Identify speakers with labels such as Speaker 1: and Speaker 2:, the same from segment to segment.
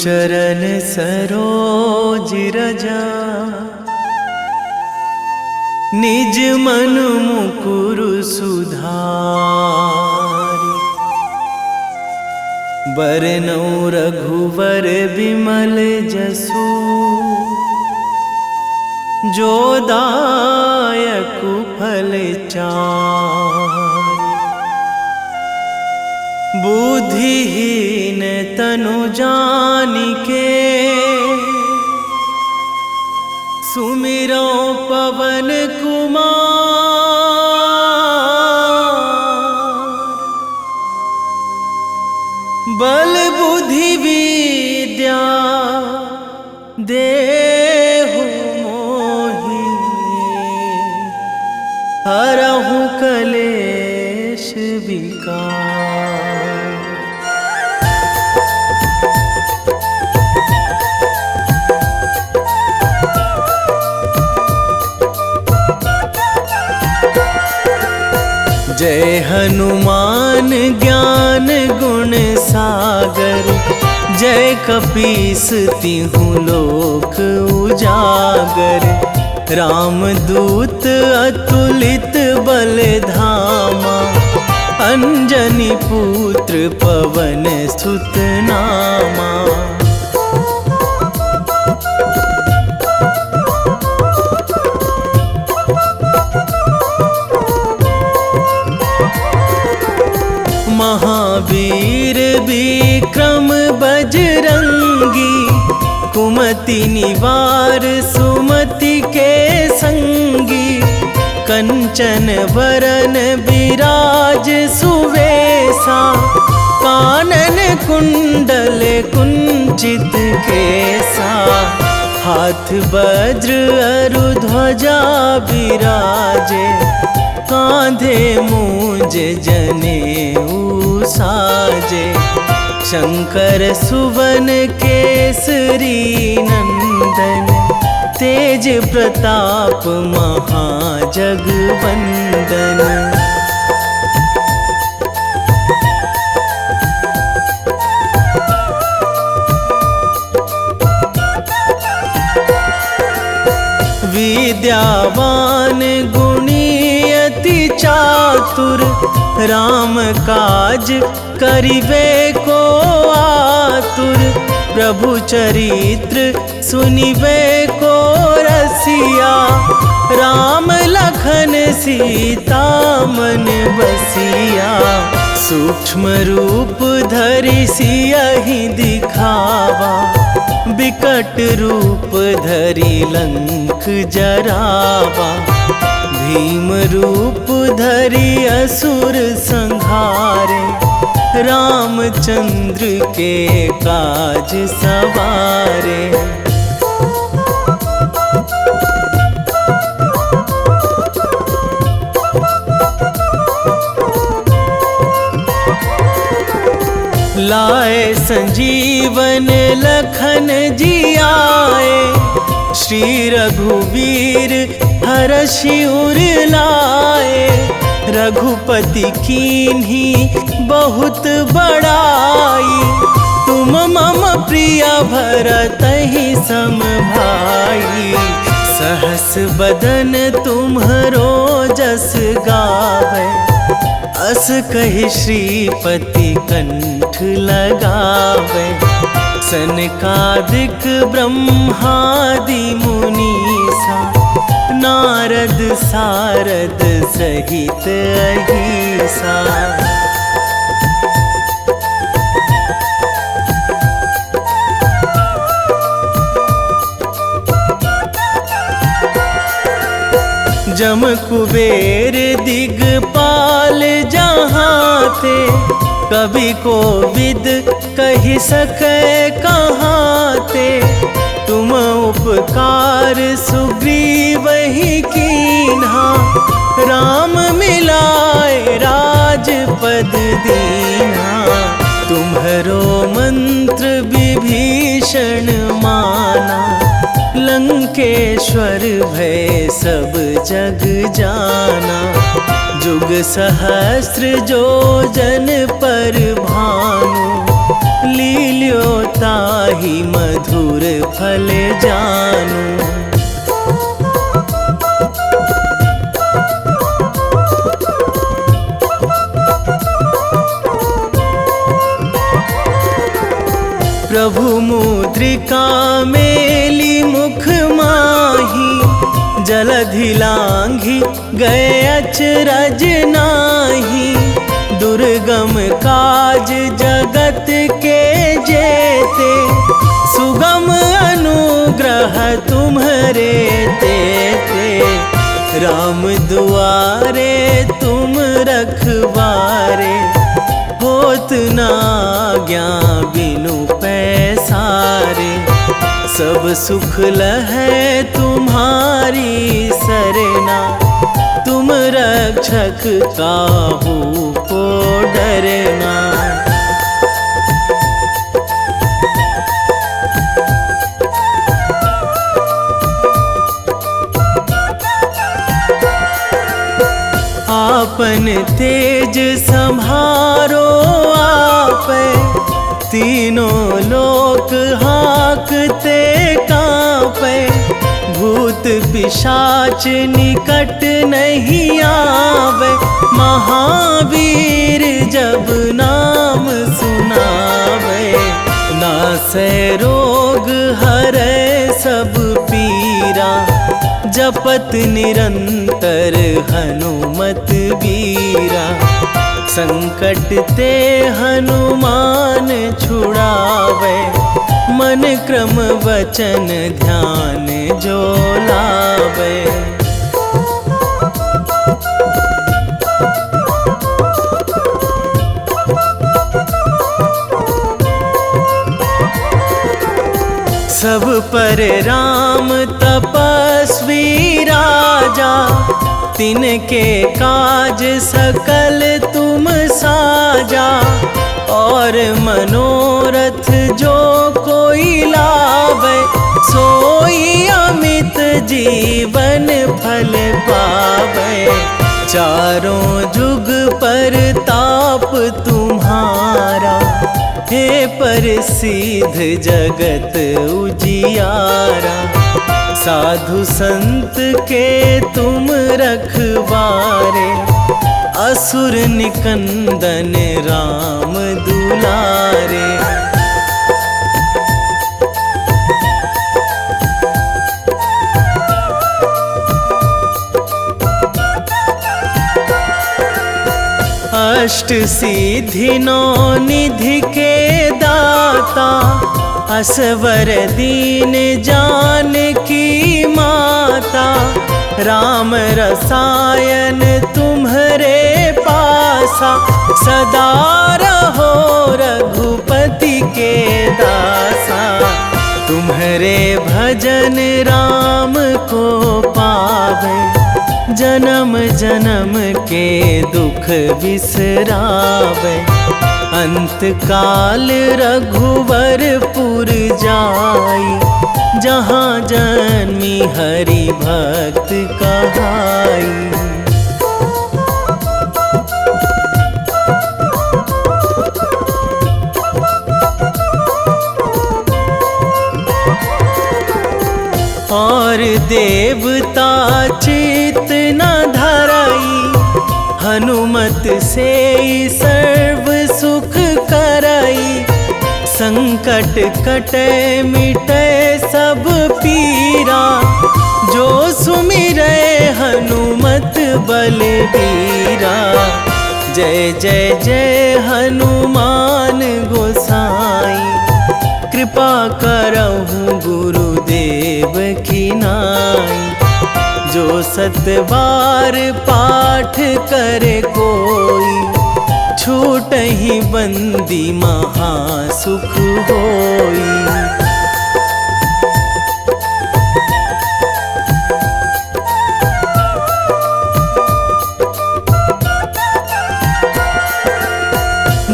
Speaker 1: चरण सरोज रजा, निज मन मुकुर सुधारि। बरनौ रघुवर बिमल जसु, जो दायक फल चारि। बुद्धिहीन तनु जानिके, सुमिरो पवन कुमार। बल बुद्धि विद्या देहु मोहि, हरहु कलेश विकार। जय हनुमान ज्ञान गुण सागर, जय कपीस तिहुँ लोक उजागर। रामदूत अतुलित बल धामा, अंजनी पुत्र पवन सुत नामा। महावीर विक्रम बजरंगी, कुमति निवार सुमति के संगी। कंचन वरन विराज सुवेशा, कानन कुंडल कुंचित केसा। हाथ वज्र अरु ध्वजा बिराजे, कांधे मूंज जनेऊ साजे। शंकर सुवन केसरी नंदन, तेज प्रताप महाजगवंदन। विद्यावान गुणी अति चातुर, राम काज करिबे को आतुर। प्रभु चरित्र सुनिबे को रसिया, राम लखन सीता मन बसिया। सूक्ष्म रूप धरि सियहि दिखावा, बिकट रूप धरि लंक जरावा। भीम रूप धरि असुर संहारे, रामचंद्र के काज सवारे। लाए संजीवन लखन जियाए, श्री रघुवीर हरषि उर लाए। रघुपति कीन्ही बहुत बड़ाई, तुम मम प्रिय भरतहि सम भाई। सहस बदन तुम्हरो जस गावै, अस कहि श्रीपति कंठ लगावै। सनकादिक ब्रह्मादि मुनीसा, नारद सारद सहित अहिसा। जम कुबेर दिगपाल जहाँ थे, कवि कोविद कहि सकै कहाँ ते। तुम उपकार सुग्रीवहि कीन्हा, राम मिलाए राजपद दीन्हा। तुम्हरो मंत्र विभीषण माना, लंकेश्वर भय सब जग जाना। जुग सहस्र जो जन पर भानु, लील्यो ताहि मधुर फल जानू। प्रभु मुद्रिका मेली मुख माही, जलधि लांघी गए अचरज नाही। दुर्गम काज जगत के जेते, सुगम अनुग्रह तुम्हरे तेते। राम दुआरे तुम रखवारे, होत ना आज्ञा बिनु पैसारे। सब सुख लहै तुम्हारी सरना, तुम रक्षक काहू को डरना। आपन तेज संभारो आपै, तीनों लोक हाकते कांपै। भूत पिशाच निकट नहीं आवे, महावीर जब नाम सुनावे। नासै रोग हरै सब पीरा, जपत निरंतर हनुमत बीरा। संकट ते हनुमान छुड़ावे, मन क्रम वचन ध्यान जो लावे। सब पर राम तपस्वी राजा, तिनके काज सकल तुम साजा। और मनोरथ जो कोई लावे, सोई अमित जीवन फल पावे। चारों जुग पर ताप तुम्हारा, हे प्रसिद्ध जगत उजियारा। साधु संत के तुम रखवारे, असुर निकंदन राम दुलारे। अष्ट सिद्धि नौ निधि के दाता, असवर दीन जानकी माता। राम रसायन तुम्हरे पासा, सदा रहो रघुपति के दासा। तुम्हरे भजन राम को पावे, जन्म जन्म के दुख बिसरावे। अंत काल रघुवरपुर जाई, जहाँ जन्मी हरि भक्त कहाई। और देवता चित न धराई, हनुमत से सर्व सुख कराई। संकट कटे मिटे सब पीरा, जो सुमिरै हनुमत बलबीरा। जय जय जय हनुमान गोसाई, कृपा करहु गुरुदेव की नाई। जो सतबार पाठ करे कोई, छूटहि बंदी महासुख होई।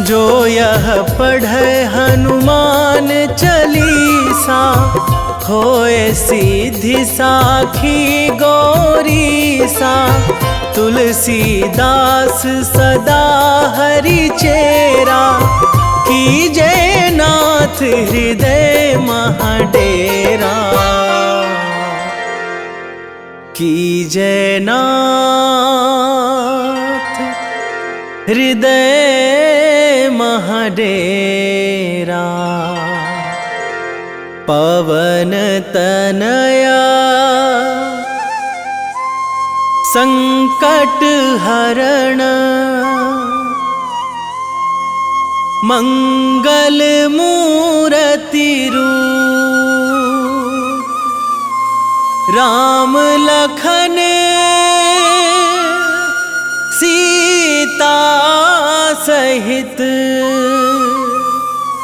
Speaker 1: जो यह पढ़े हनुमान चालीसा, होए सीधी साखी गौरीसा। तुलसीदास सदा हरि चेरा, कीजे नाथ हृदय महाडेरा, कीजे नाथ हृदय महाडेरा। पवन तनया संकट हरण, मंगल मूर्ति रूप, राम लखन सीता सहित,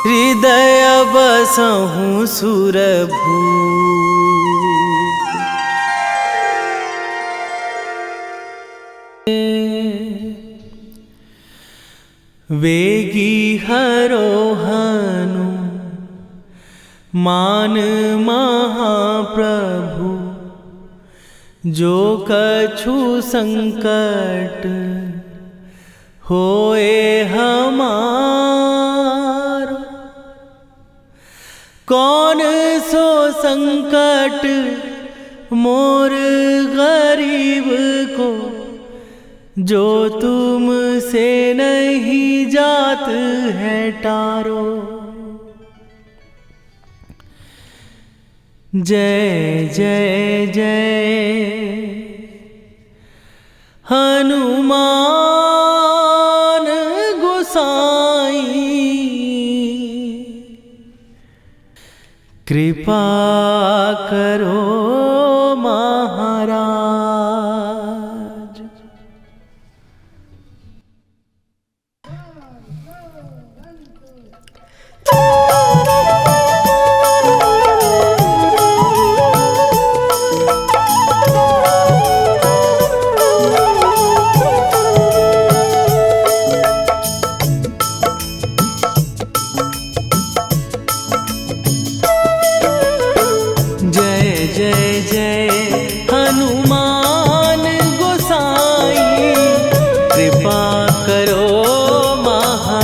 Speaker 1: हृदय बसहु सुरभूप। वेगी हरोहनु मान महाप्रभु, जो कछु संकट होए हमारो। कौन सो संकट मोर गरीब को, जो तुम से नहीं जात है टारो। जय जय जय हनुमान गोसाई, कृपा करो महाराज। कृपा करो महाराज,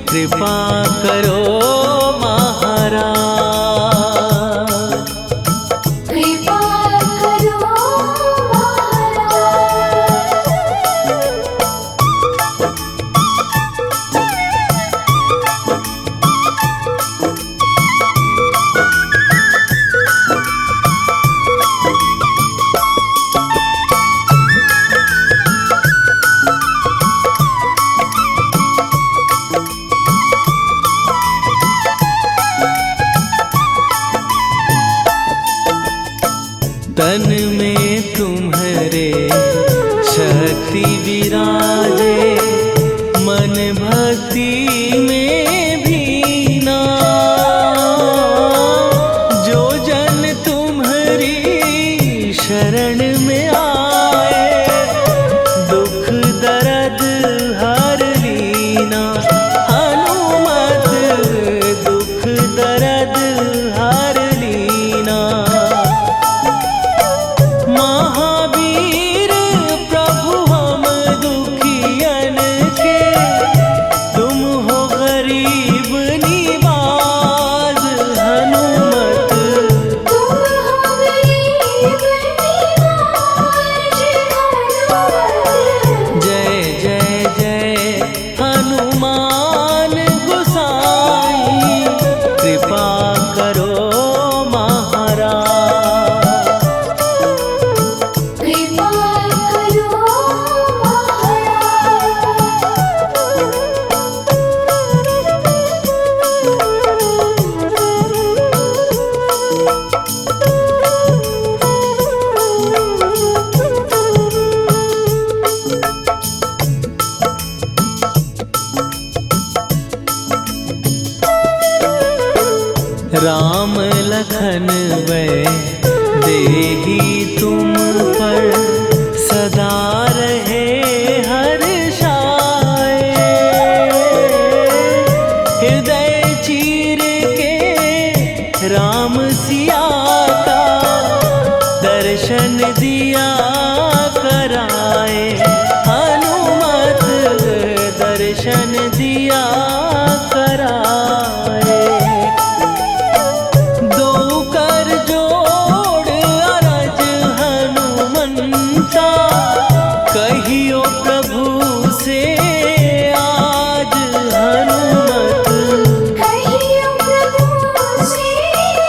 Speaker 2: कृपा करो
Speaker 1: तन में तुम्हारे शक्ति विराजे, मन भक्ति में भीना। जो जन तुम्हारी शरण में आए, दुख दर्द हर लीना। हनुमत दुख दर्द हर लीना। महावीर प्रभु हम दुखियन के, तुम हो गरीब निवाज। हनुमत
Speaker 2: तुम हो गरीब निवाज।
Speaker 1: जय जय जय हनुमान गोसाई, कृपा करो महाराज।
Speaker 2: कृपा करो
Speaker 1: राम लखन वै देही तुम पर, सदा रहे हर्षाए। राम सिया का दर्शन दिया कराए, हनुमत दर्शन दिया कराए। दो कर जोड़ अरज हनुमंता, कहियो प्रभु से आज हनुमत।
Speaker 2: कहियो प्रभु से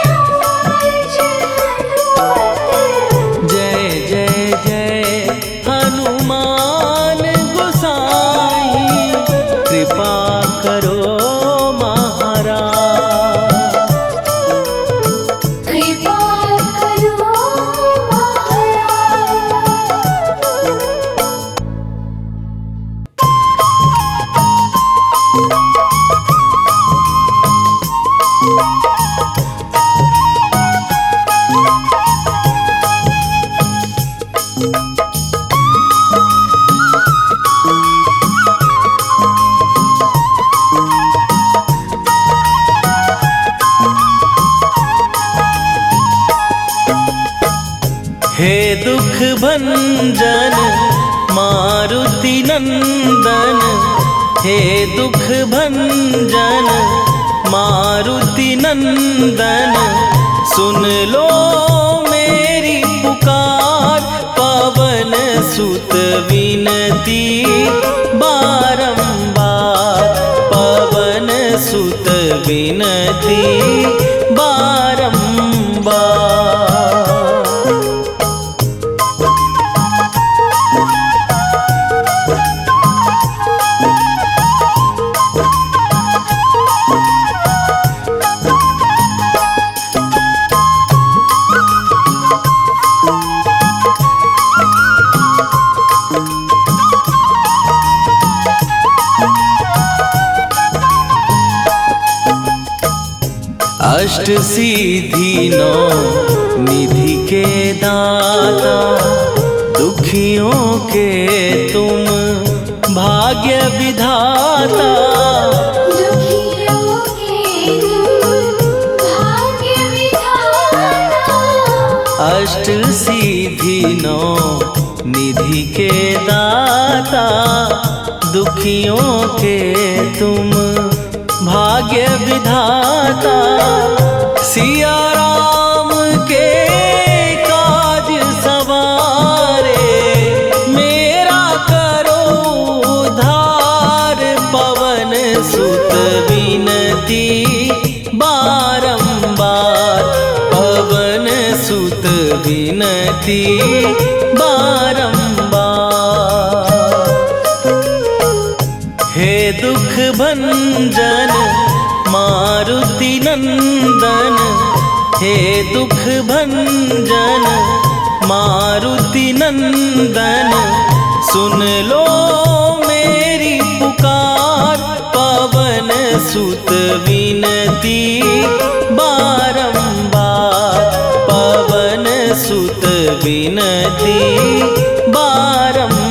Speaker 2: आज हनुमत।
Speaker 1: जय जय जय हनुमान गोसाई, कृपा करो महाराज।
Speaker 2: कृपा करो महाराज।
Speaker 1: हे दुख भंजन मारुति नंदन, हे दुख भंजन मारुति नंदन, सुन लो मेरी पुकार। पवन सुत विनती बारंबार, पवन सुत विनती बारंबार। अष्ट सिद्धि नौ निधि के दाता, दुखियों के तुम भाग्य विधाता।
Speaker 2: दुखियों के तुम भाग्य विधाता।
Speaker 1: अष्ट सिद्धि नौ निधि के दाता, दुखियों के तुम भाग्य विधाता। सिया राम के काज सवारे, मेरा करो उद्धार। पवन सुत विनती बारंबार, पवन सुत विनती बारंबार। हे दुख भंजन मारुति नंदन, हे दुख भंजन मारुति नंदन, सुन लो मेरी पुकार। पवन सुत विनती बारंबार, पवन सुत विनती बारंबार।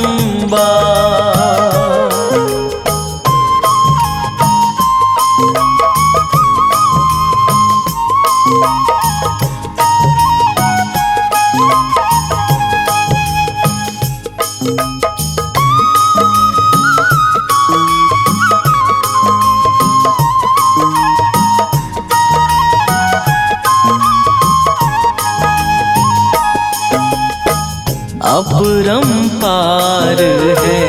Speaker 1: अपरंपार है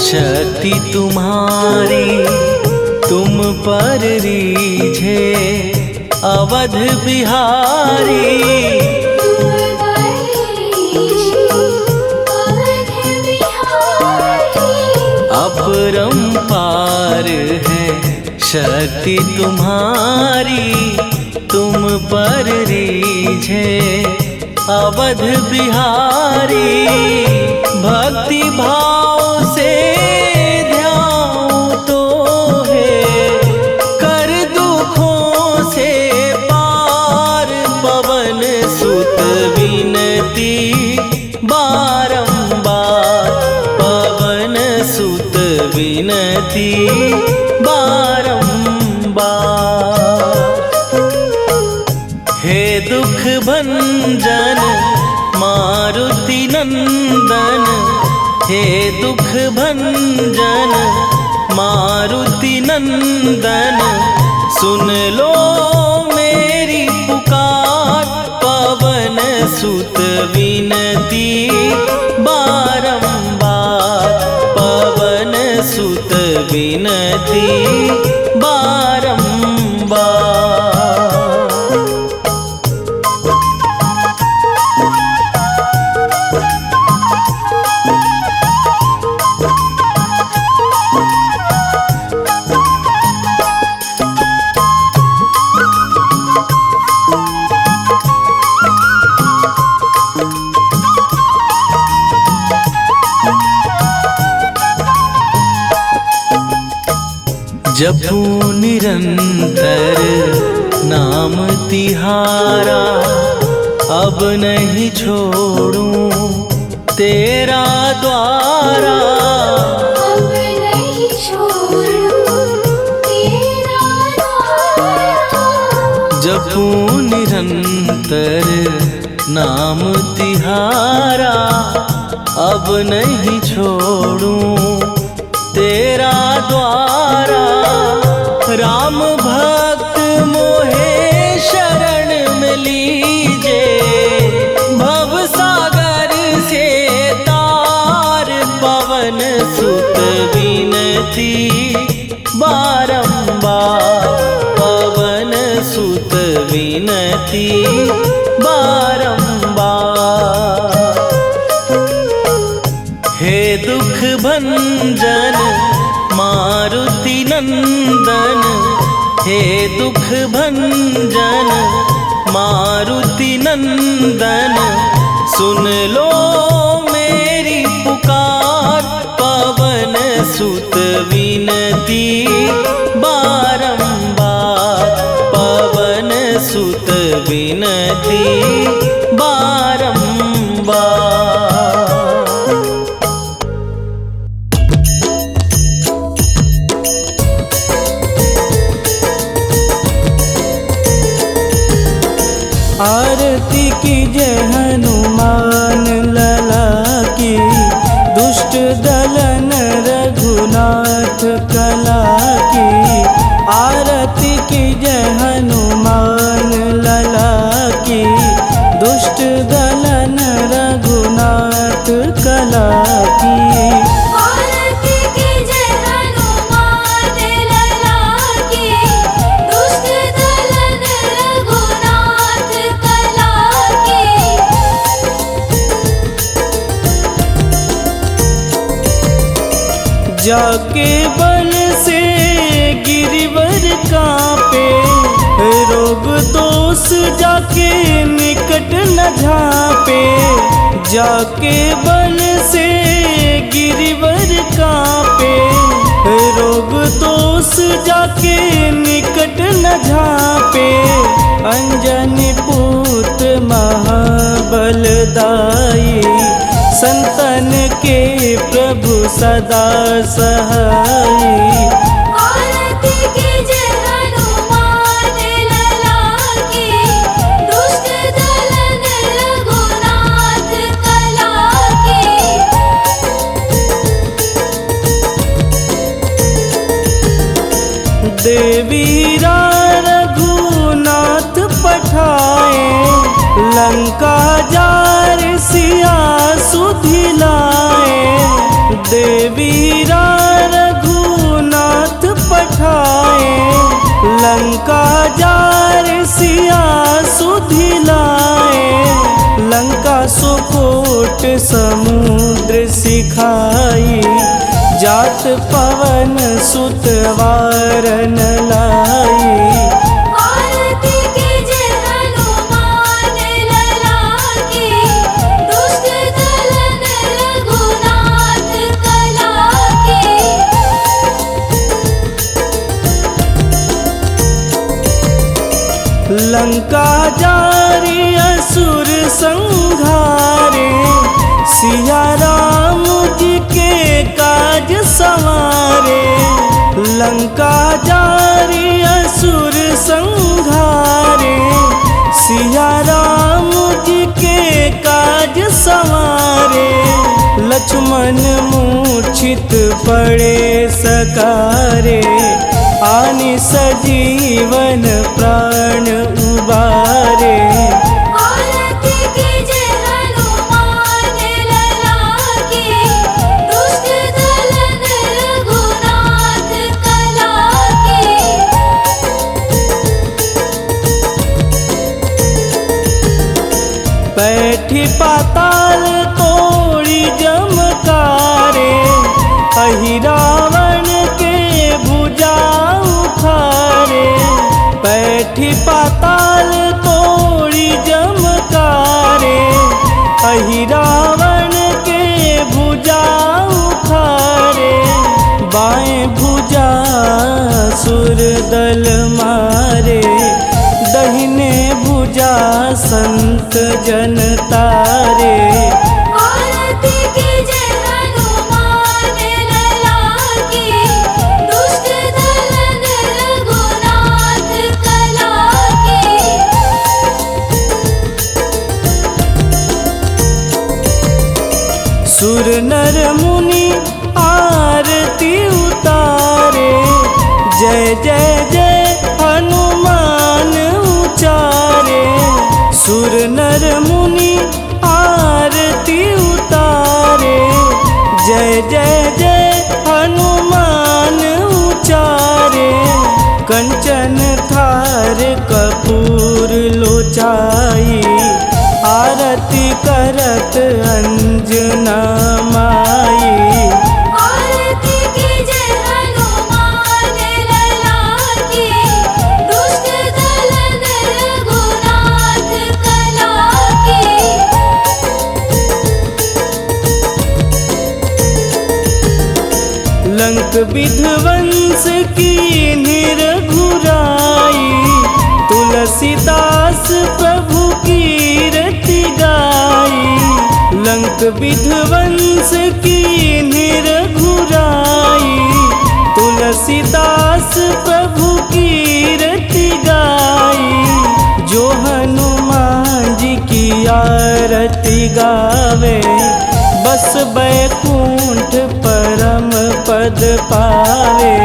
Speaker 1: शक्ति तुम्हारी, तुम पर रीझे अवध बिहारी।
Speaker 2: तुम बरीझे अवध बिहारी।
Speaker 1: अपरंपार है शक्ति तुम्हारी, तुम पर रीझे अवध बिहारी। भक्ति भाव से ध्यान तो है, कर दुखों से पार। पवन सुत विनती बारंबार, पवन सुत विनती बारंबार। हे दुख भंजन मारुति नंदन, हे दुख भंजन मारुति नंदन, सुन लो मेरी पुकार। पवन सुत विनती बारंबार, पवन सुत विनती बारंबार। जपू निरंतर नाम तिहारा, अब नहीं छोड़ूं तेरा द्वारा।
Speaker 2: अब नहीं छोड़ूं तेरा द्वारा।
Speaker 1: जपू निरंतर नाम तिहारा, अब नहीं छोड़ूं तेरा द्वारा। राम भक्त मोहे शरण में लीजे, भव सागर से तार। पवन सुत विनती बारंबार, पवन सुत विनती बारंबार। हे दुख भंजन मारुति नंदन, हे दुख भंजन मारुति नंदन, सुन लो मेरी पुकार। पवन सुत विनती बारंबार, पवन सुत विनती बारंबार।
Speaker 3: आरती कीजय हनुमान लला की, दुष्ट दलन रघुनाथ कला की। आरती कीजय हनुमान लला की, दुष्ट दलन रघुनाथ कला की।
Speaker 2: आरती कीजय हनुमान लला की, दुष्ट दलन रघुनाथ कला की।
Speaker 3: जाके बल से गिरिवर कांपे, रोग दोष जाके निकट न झांपे। जाके बल से गिरिवर कांपे, रोग दोष जाके निकट न झांपे। अंजनी पूत महाबलदाई, संतन के प्रभु सदा सहाई।
Speaker 2: आरती कीजय हनुमान लला की, दुष्ट दलन रघुनाथ कला की।
Speaker 3: देवीरा रघुनाथ पठाए, लंका जार सिया सुधिलाए। देवीरा रघुनाथ पठाए, लंका जार सिया सुधिलाए। लंका सुकोट समुद्र सिखाई, जात पवन सुत वारन लाई।
Speaker 2: आरती कीजय हनुमान लला की, दुष्ट दलन रघुनाथ कला की।
Speaker 3: लंका जारी असुर संघारे, सिया राम जी के काज संवारे। लंका जारी असुर संघारे, सिया सिया राम जी के काज संवारे, लक्ष्मण मूर्छित पड़े सकारे, आनि सजीवन प्राण उबारे।
Speaker 2: आरती कीजे हनुमान लला की, दुष्ट दलन रघुनाथ कला की।
Speaker 3: बैठी पाताल तोड़ी जमकारे, अहि रावण के भुजा उखारे। बैठी पाताल तोड़ी जमकारे, अहि रावण के भुजा उखारे। बाएं भुजा सुर दल मारे, दहिने भुजा संत जन तारे।
Speaker 2: आरती कीजे हनुमान लला की, दुष्ट दलन रघुनाथ कला की।
Speaker 3: सुर नर मुनि आरती उतारे, जय जय जय हनुमान उचारे। सुर नर मुनि आरती उतारे, जय जय जय हनुमान उचारे। कंचन थार कपूर लोचाई, आरती करत अंजना माई।
Speaker 2: आरती कीजे हनुमान लला की, दुष्ट दलन रघुनाथ कला की।
Speaker 3: लंक विध्वंस की निरघुराई, तुलसीदास प्रभु कीरति गाई। लंक विध्वंस की निरघुराई, तुलसीदास प्रभु कीरति गाई। जो हनुमान जी की आरती गावे, बस बैकुंठ परम पद पावे।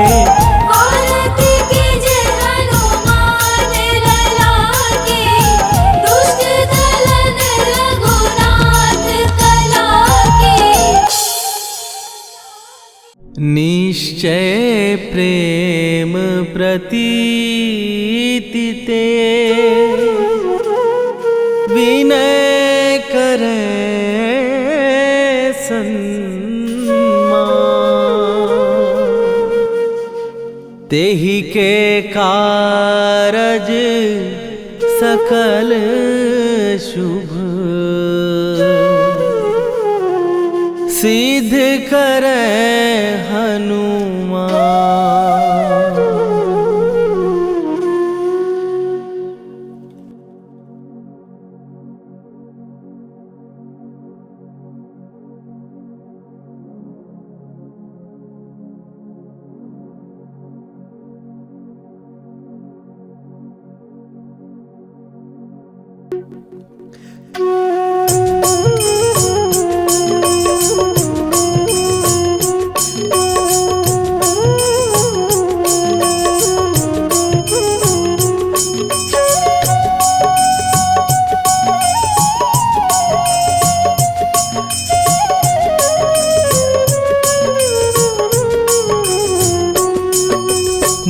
Speaker 2: आरती कीजे हनुमान लला की, दुष्ट दलन रघुनाथ कला की।
Speaker 1: निश्चय प्रेम प्रतीति ते, विनय करे तेहि के कारज सकल शुभ, सिद्ध करे हनुमान।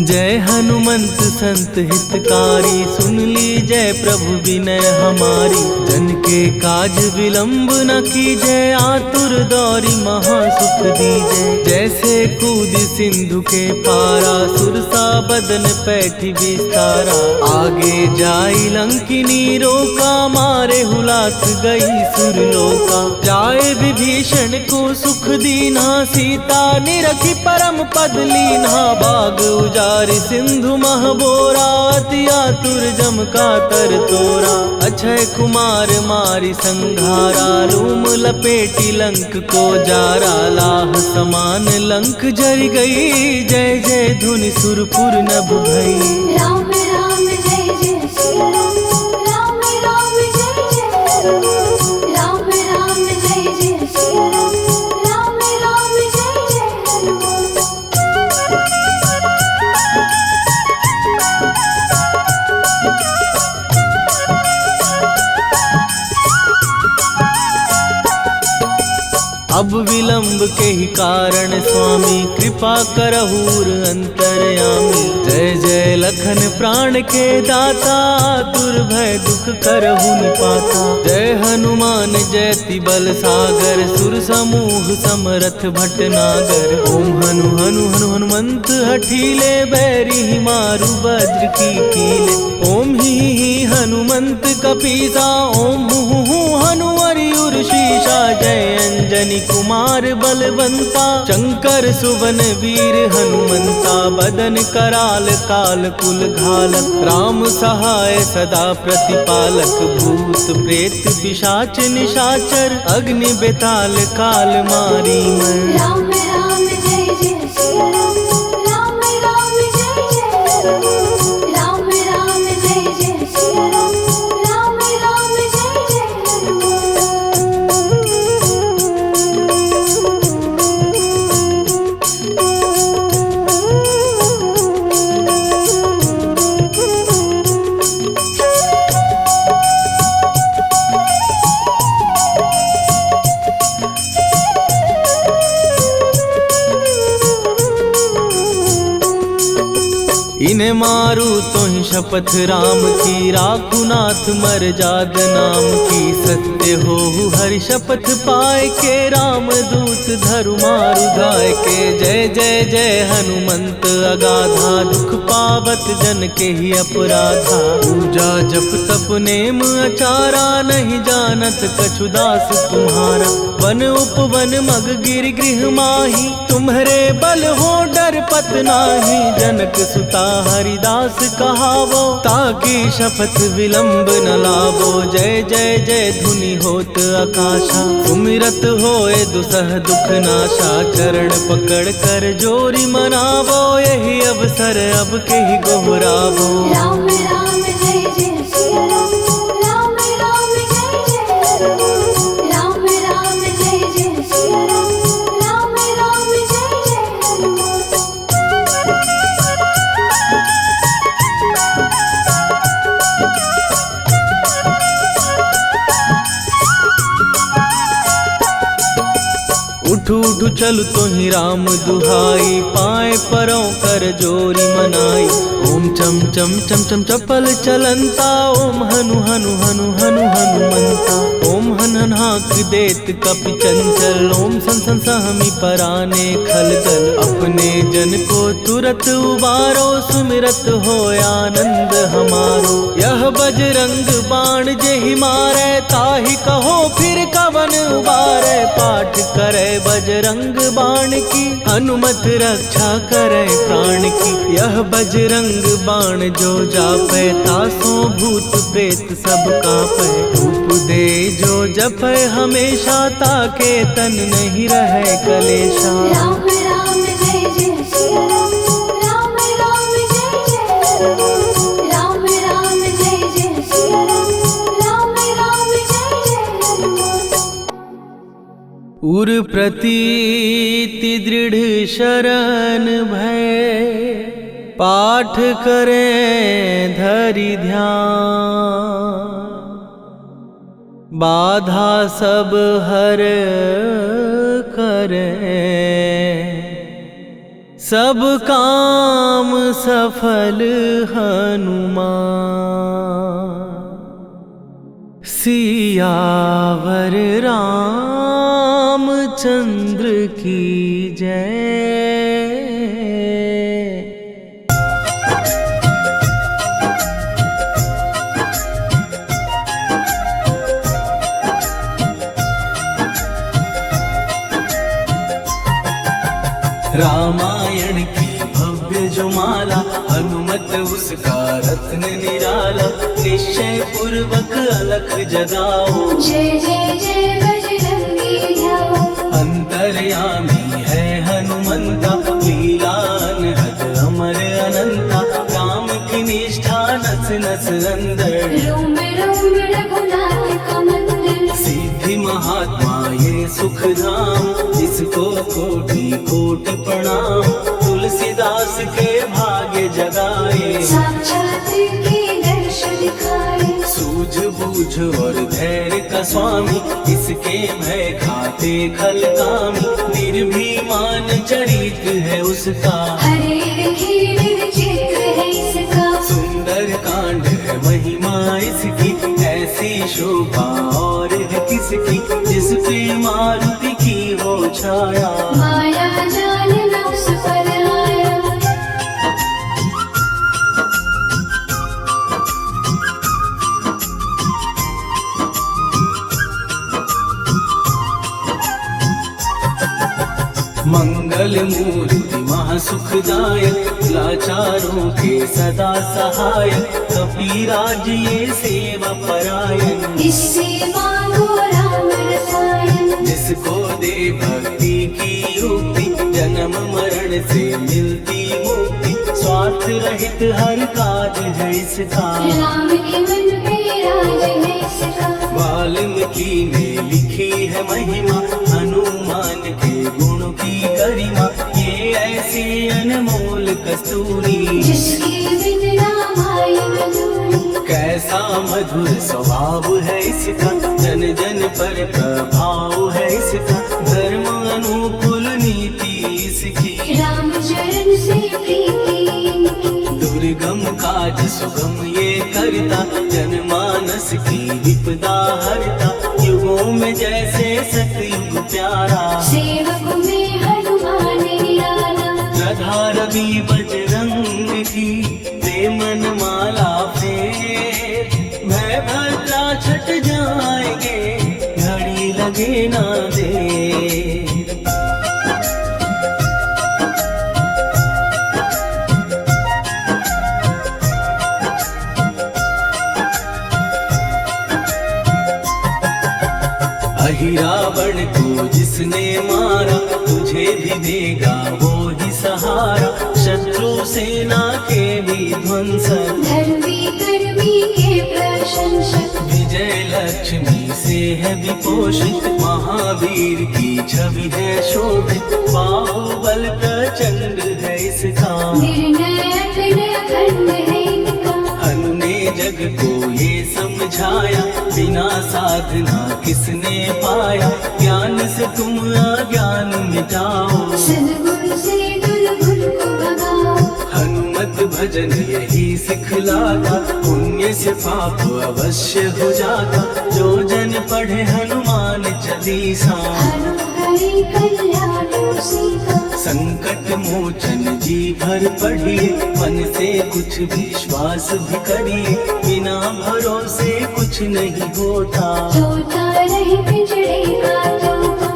Speaker 1: जय हनुमंत संत हितकारी, सुन ली जय प्रभु विनय हमारी। जन के काज विलंब न कीजय, आतुर दौरी महासुख दीजय। जैसे कूद सिंधु के पारा, सुरसा बदन पैठी विस्तारा। आगे जाई लंकिनी रोका, मारे हुलास गई सुरलोका। जाए विभीषण को सुख दीना, सीता निरखी परम पद लीना। बाग उजारि सिंधु महबोरा, अति आतुर जम का तर तोरा। अक्षय कुमार मारि संघारा, लूम लपेटी लंक को जारा। लाह समान लंक जरि गई, जय जय धुनि सुरपुर नभ भई।
Speaker 2: राम राम जय जय श्री राम, राम राम
Speaker 1: अब विलंब के ही कारण स्वामी कृपा करहूर अंतरयामी। जय जय लखन प्राण के दाता दुर्भय दुख करहु निपाता। जय हनुमान जयति बल सागर सुर समूह समरथ भटनागर। ओम हनु हनु हनु हनुमंत हठीले बैरी मारु वज्र की कीले। ओम ही हनुमंत कपीसा ओम हु हनुमरि शीषा। जय अंजनी कुमार बलवंता शंकर सुवन वीर हनुमंता। बदन कराल काल कुल घालक राम सहाय सदा प्रतिपालक। भूत प्रेत पिशाच निशाचर अग्नि बेताल काल मारी मर।
Speaker 2: राम राम जय जय सिया राम। राम राम जय जय राम। राम राम जय जय सिया राम। राम राम जय जय
Speaker 1: इन्हें मारू तो ही शपथ राम की। राखू नाथ मर जाद नाम की। सत्य हो हरि शपथ पाए के राम दूत धरु मारु धाय के। जय जय जय हनुमंत अगाधा दुख पावत जन के ही अपराधा। पूजा जप तप नेम अचारा नहीं जानत कछु दास तुम्हारा। वन उपवन मग गिर गृह माही तुम्हारे बल हो डर पत नाही। जनक सुता हरिदास कहावो ताकि शपथ विलंब न लावो। जय जय जय धुनि होत आकाशा सुमिरत होए दुसह दुख नाशा। चरण पकड़ कर जोरी मनावो यही अवसर अब के ही गोहरावो।
Speaker 2: राम राम जय जय सिया राम। राम राम जय जय राम। राम राम जय जय सिया राम। राम राम जय जय
Speaker 1: उठू उठू चल तो ही राम दुहाई। पाए परों कर जोरी मनाई। ओम चम चम चम चम चपल चलंता। ओम हनु हनु हनु हनु हनुमंता। ओम हन हन हाक देत कपि चंचल। ओम सन सन सहमी पराने खलदल। अपने जन को तुरत उबारो सुमिरत हो आनंद हमारो। यह बजरंग बाण जेहि मारे ताहि कहो फिर कवन उबारे। पाठ करे बजरंग बाण की हनुमत रक्षा करे प्राण की। यह बजरंग बाण जो जापे तासो भूत प्रेत सब कापे। धूप दे जो जपे हमेशा ताके तन नहीं रहे कलेशा।
Speaker 2: राम राम जय जय सिया राम। राम राम जय जय राम। राम राम जय जय सिया राम। राम राम जय जय
Speaker 1: उर प्रतीति दृढ़ शरण भय। पाठ करें धरि ध्यान। बाधा सब हर करें सब काम सफल हनुमान। सियावर रामचंद्र की जय। रामायण की भव्य जो माला हनुमत उसका रत्न निराला। निश्चय पूर्वक अलख जगाओ
Speaker 2: जय जय जय बजरंगी ध्याओ।
Speaker 1: अंतर्यामी है हनुमंता लीलान हद अमर अनंता। काम की निष्ठा नस नस अंदर
Speaker 2: रोम रोम रघुनाथ का मंदिर।
Speaker 1: सिद्धि महात्मा ये सुख धाम जिसको कोटि कोटि प्रणाम। तुलसीदास के भाग्य जगाए
Speaker 2: साक्षात के दर्श दिखाए।
Speaker 1: सूझ बूझ और धैर्य का स्वामी, इसके भय खाते खलकामी, निर्भीमान चरित्र है उसका,
Speaker 2: हरे खेल चित्र है इसका,
Speaker 1: सुंदर कांड है महिमा इसकी, ऐसी शोभा और है किसकी, जिस पे मारुति की हो छाया,
Speaker 2: माया जाल न उस पर आया।
Speaker 1: मंगल मूर्ति महासुखदायक, लाचारों के सदा सहायक, कपीराज ये सेवा परायण,
Speaker 2: इससे मांगो राम रसायन,
Speaker 1: जिसको दे भक्ति की युक्ति, जन्म मरण से मिलती मुक्ति, स्वार्थ रहित हर काज है इसका,
Speaker 2: राम के मन पे राज है इसका,
Speaker 1: वाल्मीकि ने लिखी है महिमा, हनुमान के गुण की गरिमा, ये ऐसी अनमोल कस्तूरी,
Speaker 2: जिसके बिन रामायण अधूरी,
Speaker 1: कैसा मधुर स्वभाव है इसका, जन जन पर प्रभाव है इसका, धर्म अनुकूल नीति इसकी,
Speaker 2: राम चरण से प्रीति इनकी,
Speaker 1: दुर्गम काज सुगम ये करता, जनमानस की विपदा हरता, युगों में जैसे सतयुग प्यारा,
Speaker 2: सेवक में हनुमान निराला,
Speaker 1: राधा रवि बजरंग की प्रेमन माला फेर, मैं भद्रा छट जाएंगे घड़ी लगे ना देर। रावण को जिसने मारा, तुझे भी देगा वो ही सहारा, शत्रु सेना के विध्वंसक,
Speaker 2: धर्मी कर्मी के प्रशंसक,
Speaker 1: विजय लक्ष्मी से है विपोषित, महावीर की छवि है शोभित, बाहुबल प्रचंड है इसका,
Speaker 2: निर्णय अखंड है इनका,
Speaker 1: हनु ने जग को ये समझाया, बिना साधना किसने पाया, ज्ञान से तुम अज्ञान मिटाओ,
Speaker 2: सद्गुण से दुर्गुण को भगाओ,
Speaker 1: हनुमत भजन यही सिखलाता, पुण्य से पाप अवश्य हो जाता, जो जन पढ़े हनुमान चालीसा,
Speaker 2: हरे कल्याण सीता,
Speaker 1: संकट मोचन जी भर पढ़िए, मन से कुछ विश्वास भी करिए, बिना भरोसे कुछ नहीं होता,
Speaker 2: तोता रहे पिंजड़े का तोता,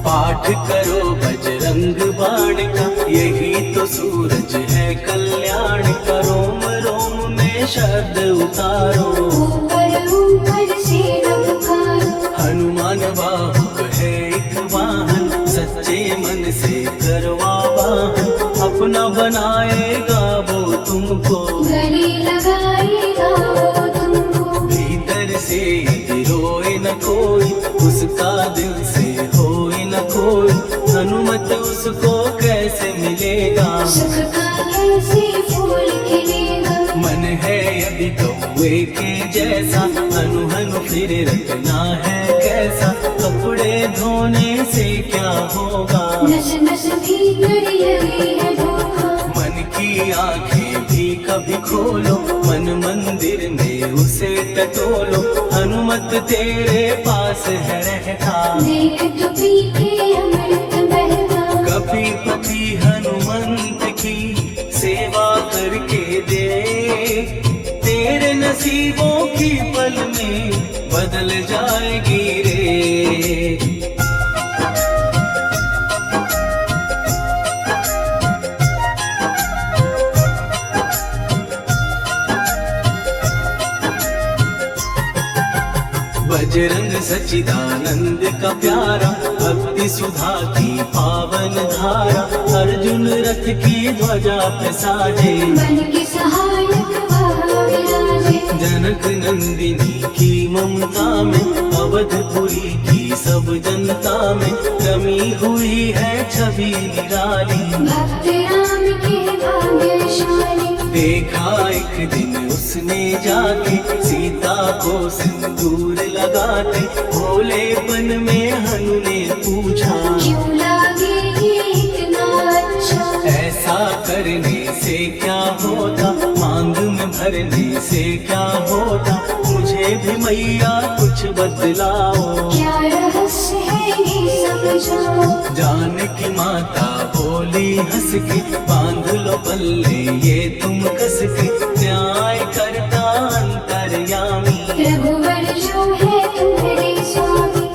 Speaker 1: पाठ करो बजरंग बाण का, यही तो सूरज है कल्याण का, रोम रोम में शब्द उतारो,
Speaker 2: ऊपर ऊपर से न पुकारो,
Speaker 1: हनुमान बाहुक है एक वाहन, सच्चे मन से करवा वाहन, अपना बनाएगा वो तुमको,
Speaker 2: गले लगाएगा वो तुमको,
Speaker 1: भीतर से यदि रोए न कोई, उसका दिल से होए न कोई, हनुमत उसको कैसे मिलेगा,
Speaker 2: सुख का कैसे फूल खिलेगा,
Speaker 1: मन है यदि कौवे के जैसा, हनु हनु फिर रखना है कैसा, कपड़े धोने से क्या होगा,
Speaker 2: नस नस भीतर यही है धोखा,
Speaker 1: मन की आंखें भी कभी खोलो, मन मंदिर में उसे टटोलो, हनुमत तेरे पास है रहता,
Speaker 2: देख तो पीके अमृत बहता,
Speaker 1: कपीपति हनुमंत की सेवा करके दे, तेरे नसीबों की पल में बदल जाएगी रे। बजरंग सच्चिदानंद का प्यारा, भक्ति सुधा की पावन धारा, अर्जुन रथ की ध्वजा पे साजे,
Speaker 2: मन के सहायक वह विराजे,
Speaker 1: जनक नंदिनी की ममता में, अवधपुरी की सब जनता में रमी हुई है छवि निराली।
Speaker 2: भक्त राम के भाग्यशाली,
Speaker 1: देखा एक दिन उसने जाके सीता को सिंदूर लगाते, भोलेपन में हनु ने पूछा
Speaker 2: क्यों लागे ये इतना अच्छा।
Speaker 1: ऐसा करने से क्या होता, मांग में भरने से क्या होता, मुझे भी मैया कुछ बतलाओ।
Speaker 2: क्या रहस्य है ये समझाओ।
Speaker 1: जानकी माता बोली हंस के, बांध लो पल्ले ये तुम कस के, न्याय करता अंतर्यामी।
Speaker 2: रघुवर जो है तुम्हारे स्वामी।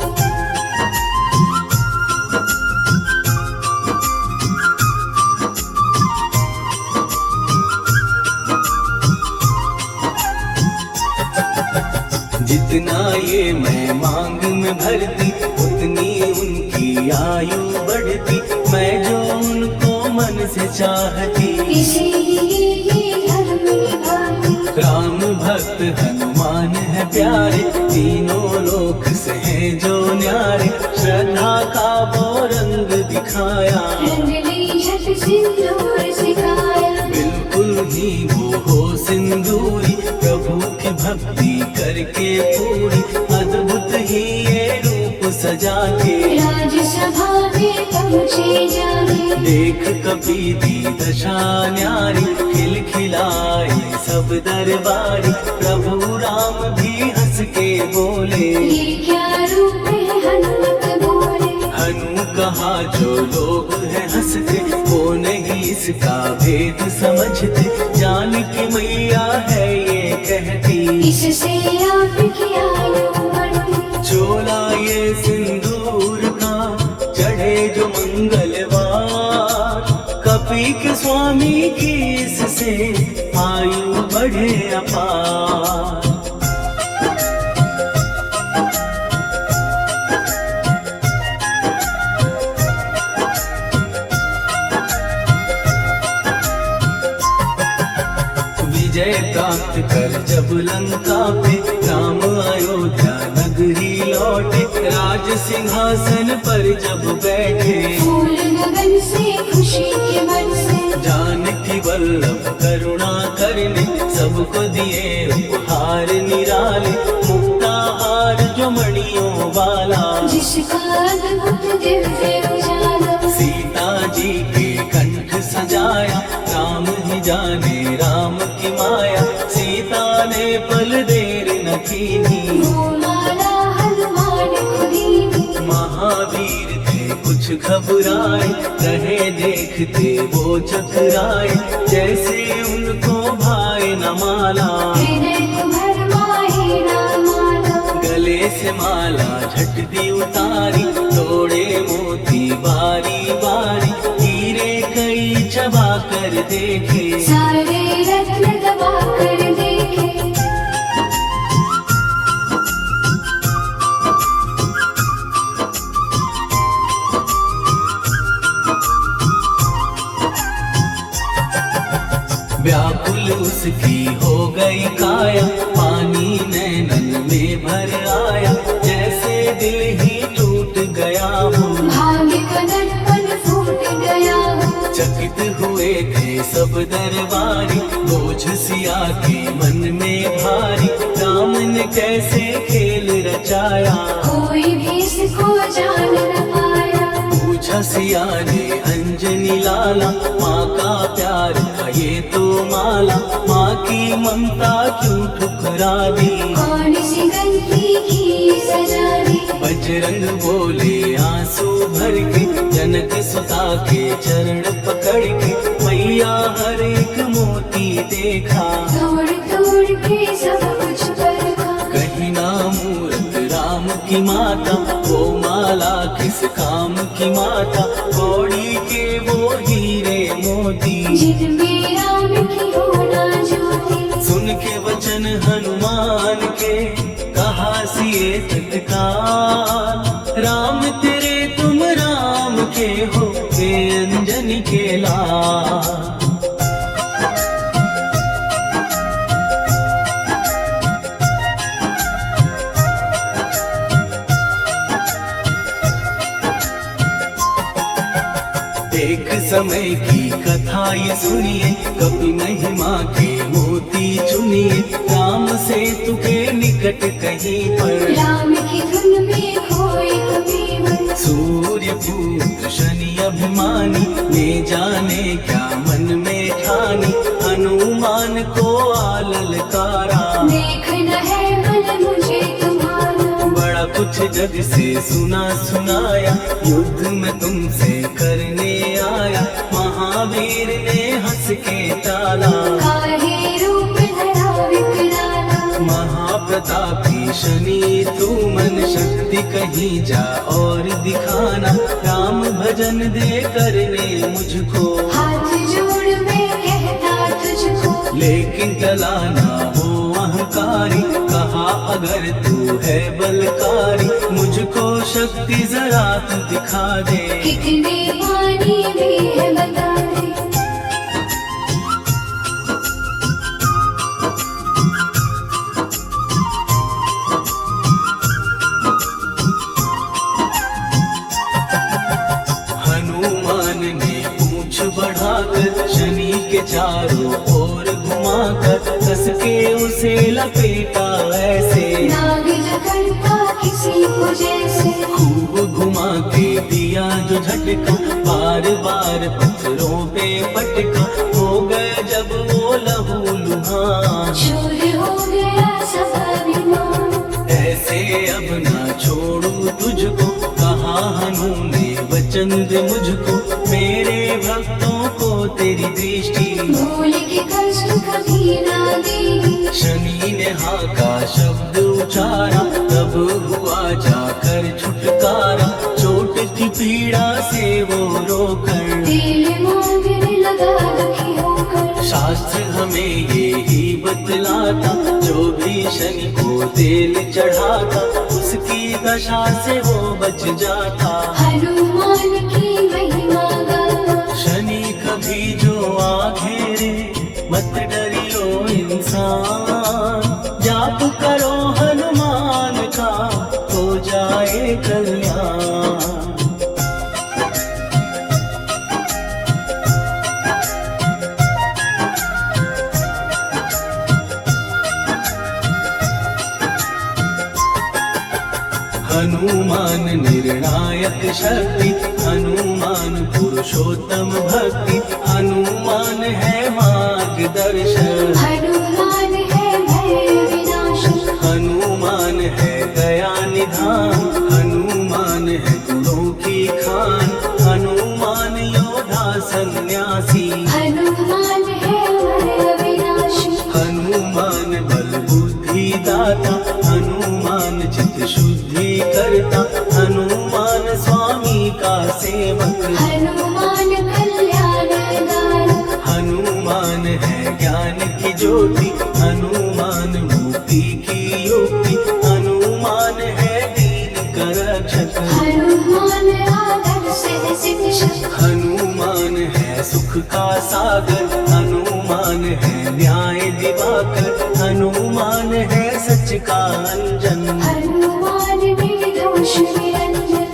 Speaker 1: जितना ये मैं मांग में भरती, उतनी उनकी आयु बढ़ती, मैं जो उनको मन से चाहती।
Speaker 2: इसीलिए ये धर्म निभाती।
Speaker 1: राम भक्त हनुमान है प्यारे, तीनों लोक से हैं जो न्यारे, श्रद्धा का वो रंग दिखाया।
Speaker 2: रंग ली झट सिंदूर सिखाया।
Speaker 1: बिल्कुल ही वो हो सिंदूरी, प्रभु की भक्ति करके पूरी, अद्भुत ही ये रूप सजा के।
Speaker 2: राजसभा में पहुँचे जाके,
Speaker 1: देख कपी दी दशा न्यारी, खिलखिलाए सब दरबारी, प्रभु राम भी हंस के बोले।
Speaker 2: ये क्या रूप है हनुमत बोले।
Speaker 1: हनु कहा जो लोग हैं हंसते, वो नहीं इसका भेद समझते, जानकी मैया है ये कहती।
Speaker 2: इससे आपकी आयु बढ़ती।
Speaker 1: चोला ये सिंदूर का चढ़े जो मंगलवार, कपी के स्वामी की इससे आयु बढ़े अपार। विजय प्राप्त कर जब लंका पे, राम अयोध्या नगरी लौटे, राज सिंहासन पर जब बैठे,
Speaker 2: फूल गगन से खुशी के बरसे।
Speaker 1: जानकी वल्लभ करुणा करने, सबको दिए उपहार निराले, मुक्ताहार जो मणियों वाला,
Speaker 2: जिसका अद्भुत दिव्य उजाला।
Speaker 1: सीता जी के कंठ सजाया, राम ही जाने राम की माया, सीता ने पल देर न कीनी,
Speaker 2: वो माला हनुमान खुदी।
Speaker 1: महावीर थे कुछ घबराए, रहे देखते वो चकराए, जैसे उनको भाई न माला।
Speaker 2: हृदय को भरमाए राम माला।
Speaker 1: गले से माला झट दी उतारी, तोड़े मोती बारी बारी, हीरे कई चबा कर देखे,
Speaker 2: सारे रत्न दबा कर देखे।
Speaker 1: व्याकुल उसकी हो गई काया, पानी नैनन में भर आया, जैसे दिल ही टूट गया हो,
Speaker 2: भाग्य का दर्पण फूट गया हो।
Speaker 1: चकित हुए थे सब दरबारी, बोझ सिया के मन में भारी, राम ने कैसे खेल रचाया,
Speaker 2: कोई भी इसको जान न पाया।
Speaker 1: पूछा सिया ने अंजनी लाला, माँ का प्यार था ये तो माला, माँ की ममता क्यों ठुकरा दी,
Speaker 2: कौन सी गलती की सजा दी।
Speaker 1: बजरंग बोले आंसू भर के, जनक सुता के चरण पकड़ के, मैया हर एक मोती देखा,
Speaker 2: तोड़ तोड़ के सब कुछ परखा।
Speaker 1: कहीं ना मूरत राम की माता, वो माला किस काम की माता, कौड़ी के वो हीरे मोती,
Speaker 2: जिनमें राम की होना ज्योति।
Speaker 1: सुन के वचन हनुमान के, कहा सिए तत्काल, राम तेरे तुम राम के हो, हे अंजनी के लाल। एक समय की कथा ये सुनिए, कभी महिमा के मोती चुनिए। राम सेतु के निकट कहीं पर
Speaker 2: राम की धुन में खोए कबीर।
Speaker 1: सूर्य पुत्र शनि अभिमानी, ने जाने क्या मन में ठानी। हनुमान को आललकारा,
Speaker 2: देखना है बल मुझे तुम्हारा।
Speaker 1: बड़ा कुछ जग से सुना सुनाया, युद्ध में तुमसे करने आया। महावीर ने हंस के टाला,
Speaker 2: काहे रूप धरा विकराला।
Speaker 1: महाप्रतापी शनि तू मन शक्ति कहीं जा और दिखाना। राम भजन दे करने मुझको,
Speaker 2: हाथ जोड़ मैं कहता तुझको।
Speaker 1: लेकिन टला ना हो अहंकारी। कहा अगर तू है बलकारी, मुझको शक्ति जरा तू दिखा दे।
Speaker 2: कितने पानी भी है बता दे।
Speaker 1: हनुमान ने पूंछ बढ़ाकर, शनि के चारों ओर घुमाकर, कस के उसे लपेटा ऐसे।
Speaker 2: नाग जकड़ता किसी को जैसे,
Speaker 1: खूब घुमा के दिया जो झटका। बार बार पत्थरों पे पटका, हो गया जब वो लहू लुहान।
Speaker 2: चूर हो गया सब अभिमान।
Speaker 1: ऐसे अब ना छोड़ू तुझको, कहा हनु ने वचन दे मुझको। मेरे भक्तों को तेरी दृष्टि,
Speaker 2: भूल के कष्ट कभी ना दी।
Speaker 1: शनि ने हाँ का शब्द उचारा, तब हुआ जाकर छुटकारा। चोट की पीड़ा से वो रोकर,
Speaker 2: दिल मांगने लगा दुखी होकर।
Speaker 1: शास्त्र हमें ये ही बतलाता, जो भी शनि को तेल चढ़ाता, उसकी दशा से वो बच जाता।
Speaker 2: हनुमान की महिमा गाता।
Speaker 1: शनि कभी जो आ घेरे, मत डरियो इंसान। जाप करो हनुमान का, हो जाए कल्याण। हनुमान निर्णायक शक्ति, हनुमान पुरुषोत्तम भक्ति। हनुमान है मार्गदर्शन,
Speaker 2: हनुमान है भय विनाशक।
Speaker 1: हनुमान है दया निधान। हनुमान है गुणों की खान, हनुमान योद्धा सन्यासी।
Speaker 2: हनुमान है भय विनाशक।
Speaker 1: हनुमान बल बुद्धि दाता, हनुमान चित्त शुद्धि करता। हनुमान स्वामी का सेवक,
Speaker 2: हनुमान कल्याणदायक।
Speaker 1: हनुमान है ज्ञान की ज्योति। हनुमान मुक्ति की युक्ति, हनुमान है दीन का रक्षक।
Speaker 2: हनुमान आदर्श है शिक्षक।
Speaker 1: हनुमान है सुख का सागर, हनुमान है न्याय दिवाकर। हनुमान है सच का अंजन,
Speaker 2: हनुमान निर्दोष निरंजन।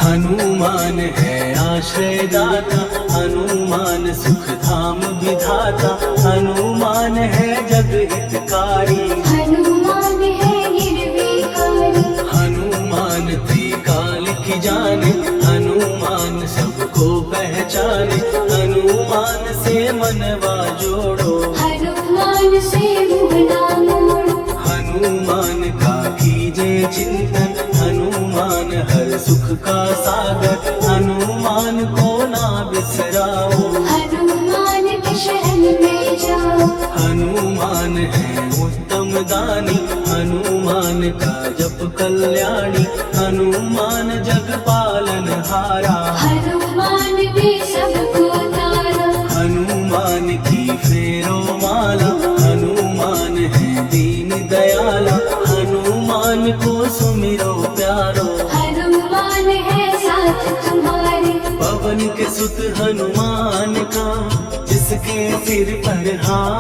Speaker 1: हनुमान है आश्रयदाता। हनुमान सुख धाम विधाता। हनुमान है जग हितकारी।
Speaker 2: हनुमान है निर्विकारी।
Speaker 1: हनुमान त्रिकाल की जाने, हनुमान सबको पहचाने। हनुमान से मनवा जोड़ो,
Speaker 2: हनुमान से मुँह ना मोड़ो।
Speaker 1: हनुमान का कीजे चिंतन। हनुमान हर सुख का सागर, हनुमान को ना बिसराओ।
Speaker 2: हनुमान के शरण में जाओ।
Speaker 1: हनुमान है उत्तम दानी। हनुमान का जप कल्याणी। हनुमान जग पालन हारा।
Speaker 2: हनुमान ने सबको तारा।
Speaker 1: हनुमान की फेरो माला। हनुमान है दीन दयाला। हनुमान को सुमिरो प्यारो।
Speaker 2: हनुमान है साथ तुम्हारे।
Speaker 1: पवन के सुत हनुमान का, जिसके सिर पर हाथ